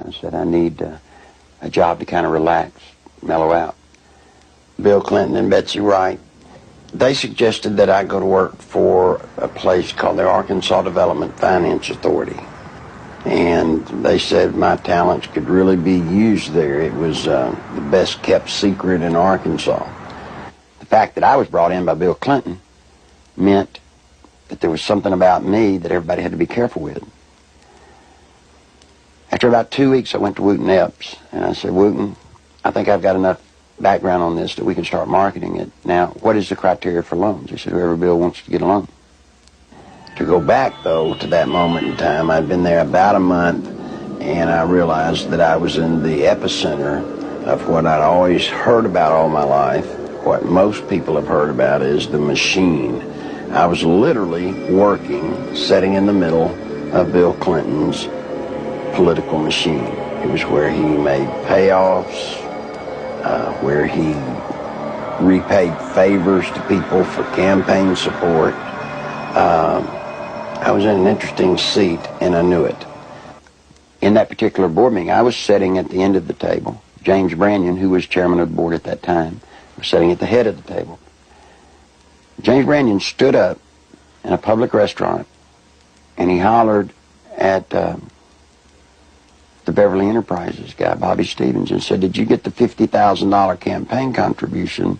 I said, I need a job to kind of relax, mellow out. Bill Clinton and Betsy Wright, they suggested that I go to work for a place called the Arkansas Development Finance Authority. And they said my talents could really be used there. It was the best kept secret in Arkansas. The fact that I was brought in by Bill Clinton meant that there was something about me that everybody had to be careful with. After about 2 weeks, I went to Wooten Epps, and I said, Wooten, I think I've got enough background on this that we can start marketing it. Now, what is the criteria for loans? He said, whoever Bill wants to get a loan. To go back, though, to that moment in time, I'd been there about a month, and I realized that I was in the epicenter of what I'd always heard about all my life. What most people have heard about is the machine. I was literally working, sitting in the middle of Bill Clinton's political machine. It was where he made payoffs, where he repaid favors to people for campaign support. I was in an interesting seat, and I knew it. In that particular board meeting, I was sitting at the end of the table. James Brannion, who was chairman of the board at that time, was sitting at the head of the table. James Brannion stood up in a public restaurant, and he hollered at the Beverly Enterprises guy, Bobby Stevens, and said, did you get the $50,000 campaign contribution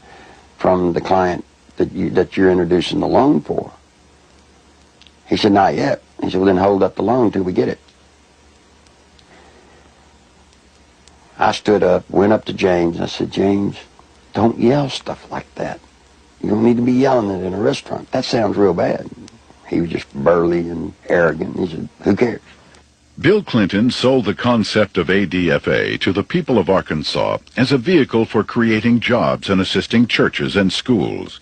from the client that you're introducing the loan for? He said, not yet. He said, well, then hold up the loan till we get it. I stood up, went up to James, and I said, James, don't yell stuff like that. You don't need to be yelling it in a restaurant. That sounds real bad. He was just burly and arrogant. He said, who cares? Bill Clinton sold the concept of ADFA to the people of Arkansas as a vehicle for creating jobs and assisting churches and schools.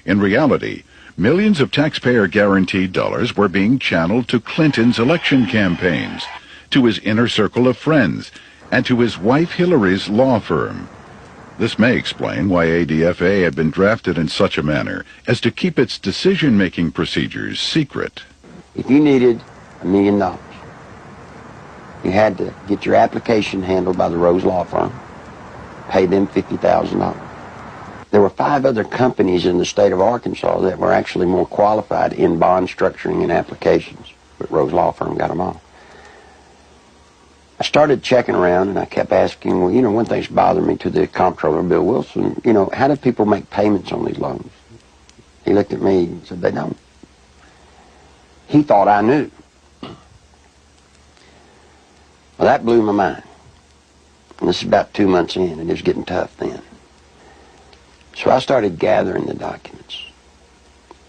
In reality, millions of taxpayer-guaranteed dollars were being channeled to Clinton's election campaigns, to his inner circle of friends, and to his wife Hillary's law firm. This may explain why ADFA had been drafted in such a manner as to keep its decision-making procedures secret. If you needed $1 million, you had to get your application handled by the Rose Law Firm, pay them $50,000. There were 5 other companies in the state of Arkansas that were actually more qualified in bond structuring and applications, but Rose Law Firm got them all. I started checking around, and I kept asking, well, you know, one thing's bothering me to the comptroller, Bill Wilson, you know, how do people make payments on these loans? He looked at me and said, they don't. He thought I knew. Well, that blew my mind. And this is about 2 months in, and it was getting tough then. So I started gathering the documents.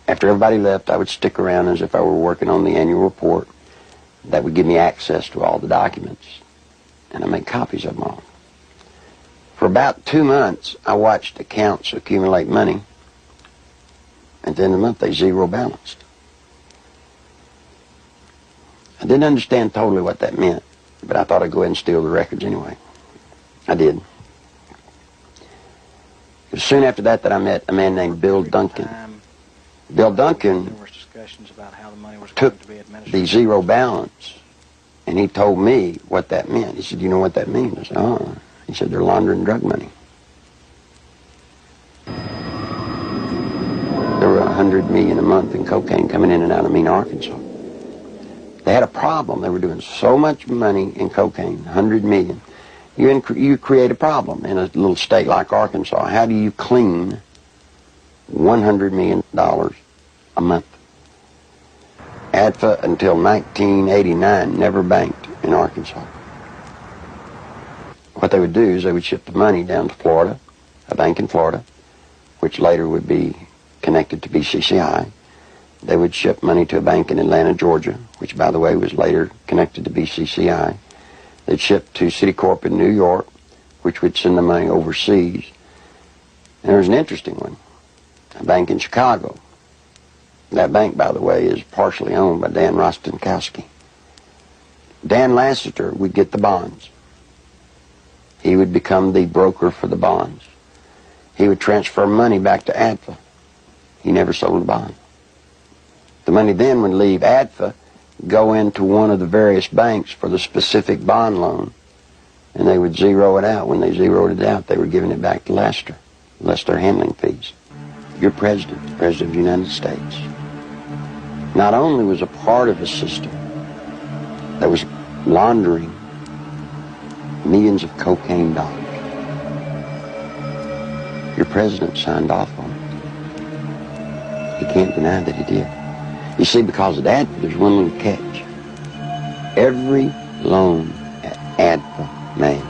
After everybody left, I would stick around as if I were working on the annual report. That would give me access to all the documents, and I made copies of them all. For about 2 months, I watched accounts accumulate money. At the end of the month, they zero balanced. I didn't understand totally what that meant, but I thought I'd go ahead and steal the records anyway. I did. It was soon after that that I met a man named Bill Duncan. Bill Duncan took the zero balance, and he told me what that meant. He said, you know what that means? I said, He said, they're laundering drug money. There were $100 million a month in cocaine coming in and out of Mena, Arkansas. They had a problem. They were doing so much money in cocaine, $100 million. You create a problem in a little state like Arkansas. How do you clean $100 million a month? ADFA until 1989 never banked in Arkansas. What they would do is they would ship the money down to Florida, a bank in Florida, which later would be connected to BCCI. They would ship money to a bank in Atlanta, Georgia, which, by the way, was later connected to BCCI. They'd ship to Citicorp in New York, which would send the money overseas. And there was an interesting one, a bank in Chicago. That bank, by the way, is partially owned by Dan Rostenkowski. Dan Lassiter would get the bonds. He would become the broker for the bonds. He would transfer money back to ADFA. He never sold a bond. The money then would leave ADFA, go into one of the various banks for the specific bond loan, and they would zero it out. When they zeroed it out, they were giving it back to Lester, less their handling fees. Your president, the President of the United States, not only was a part of a system that was laundering millions of cocaine dollars, your president signed off on it. He can't deny that he did. You see, because of that, there's one little catch. Every loan that ADFA made,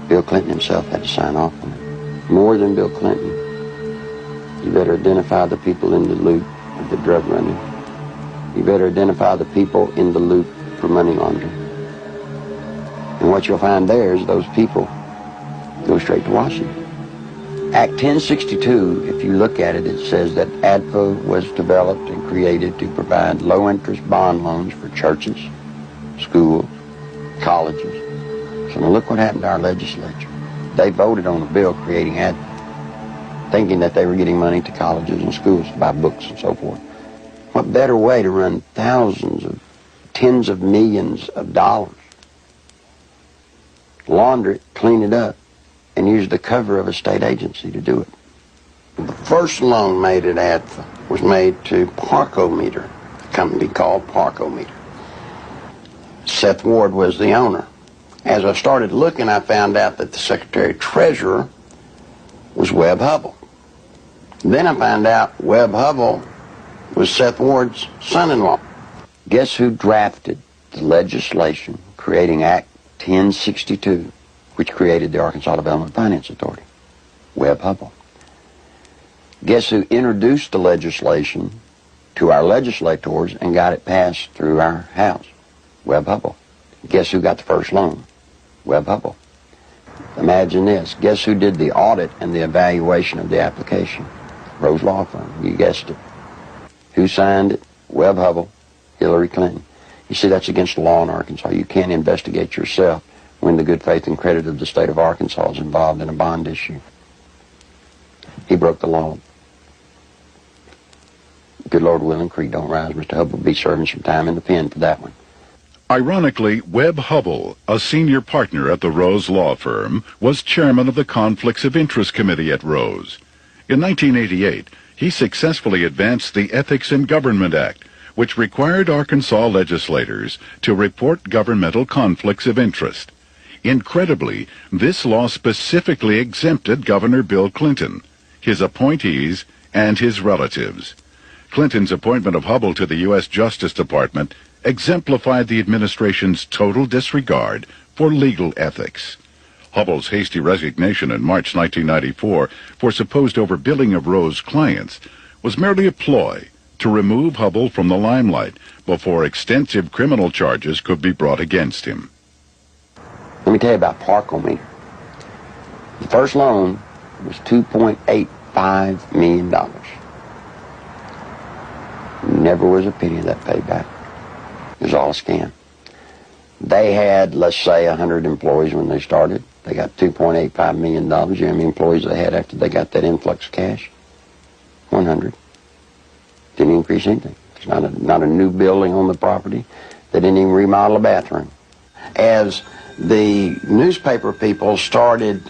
Bill Clinton himself had to sign off on it. More than Bill Clinton, you better identify the people in the loop of the drug running. You better identify the people in the loop for money laundering. And what you'll find there is those people go straight to Washington. Act 1062, if you look at it, it says that ADFA was developed and created to provide low-interest bond loans for churches, schools, colleges. So now look what happened to our legislature. They voted on a bill creating ADFA, thinking that they were getting money to colleges and schools to buy books and so forth. What better way to run thousands of, tens of millions of dollars, launder it, clean it up, and use the cover of a state agency to do it. The first loan made at ADFA was made to Parkometer, a company called Parkometer. Seth Ward was the owner. As I started looking, I found out that the Secretary-Treasurer was Webb Hubbell. Then I found out Webb Hubbell was Seth Ward's son-in-law. Guess who drafted the legislation creating Act 1062, which created the Arkansas Development Finance Authority? Webb Hubbell. Guess who introduced the legislation to our legislators and got it passed through our House? Webb Hubbell. Guess who got the first loan? Webb Hubbell. Imagine this. Guess who did the audit and the evaluation of the application? Rose Law Firm. You guessed it. Who signed it? Webb Hubbell, Hillary Clinton. You see, that's against the law in Arkansas. You can't investigate yourself when the good faith and credit of the state of Arkansas is involved in a bond issue. He broke the law. Good Lord willing, creek don't rise. Mr. Hubbell will be serving some time in the pen for that one. Ironically, Webb Hubbell, a senior partner at the Rose Law Firm, was chairman of the Conflicts of Interest Committee at Rose. In 1988, he successfully advanced the Ethics in Government Act, which required Arkansas legislators to report governmental conflicts of interest. Incredibly, this law specifically exempted Governor Bill Clinton, his appointees, and his relatives. Clinton's appointment of Hubbell to the U.S. Justice Department exemplified the administration's total disregard for legal ethics. Hubbell's hasty resignation in March 1994 for supposed overbilling of Rose clients was merely a ploy to remove Hubbell from the limelight before extensive criminal charges could be brought against him. Let me tell you about Parkometer. The first loan was $2.85 million. Never was a penny of that paid back. It was all a scam. They had, let's say, 100 employees when they started. They got $2.85 million. You know how many employees they had after they got that influx of cash? 100. Didn't increase anything. It's not a new building on the property. They didn't even remodel a bathroom. As the newspaper people started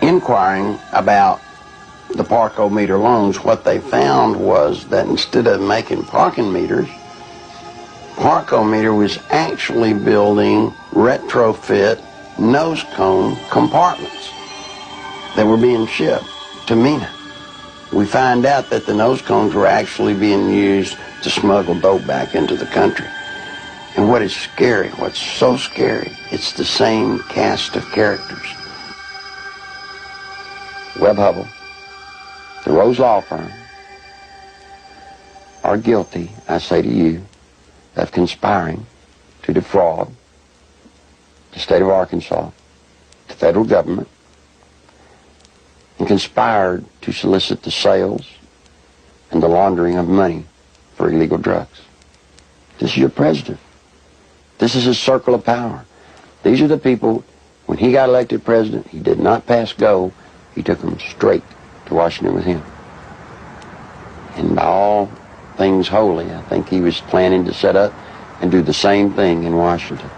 inquiring about the Parkometer loans, what they found was that instead of making parking meters, Parkometer was actually building retrofit nose cone compartments that were being shipped to MENA. We find out that the nose cones were actually being used to smuggle dope back into the country. And what is scary, what's so scary, it's the same cast of characters. Webb Hubbell, the Rose Law Firm, are guilty, I say to you, of conspiring to defraud the state of Arkansas, the federal government, and conspired to solicit the sales and the laundering of money for illegal drugs. This is your president. This is his circle of power. These are the people, when he got elected president, he did not pass go. He took them straight to Washington with him. And by all things holy, I think he was planning to set up and do the same thing in Washington.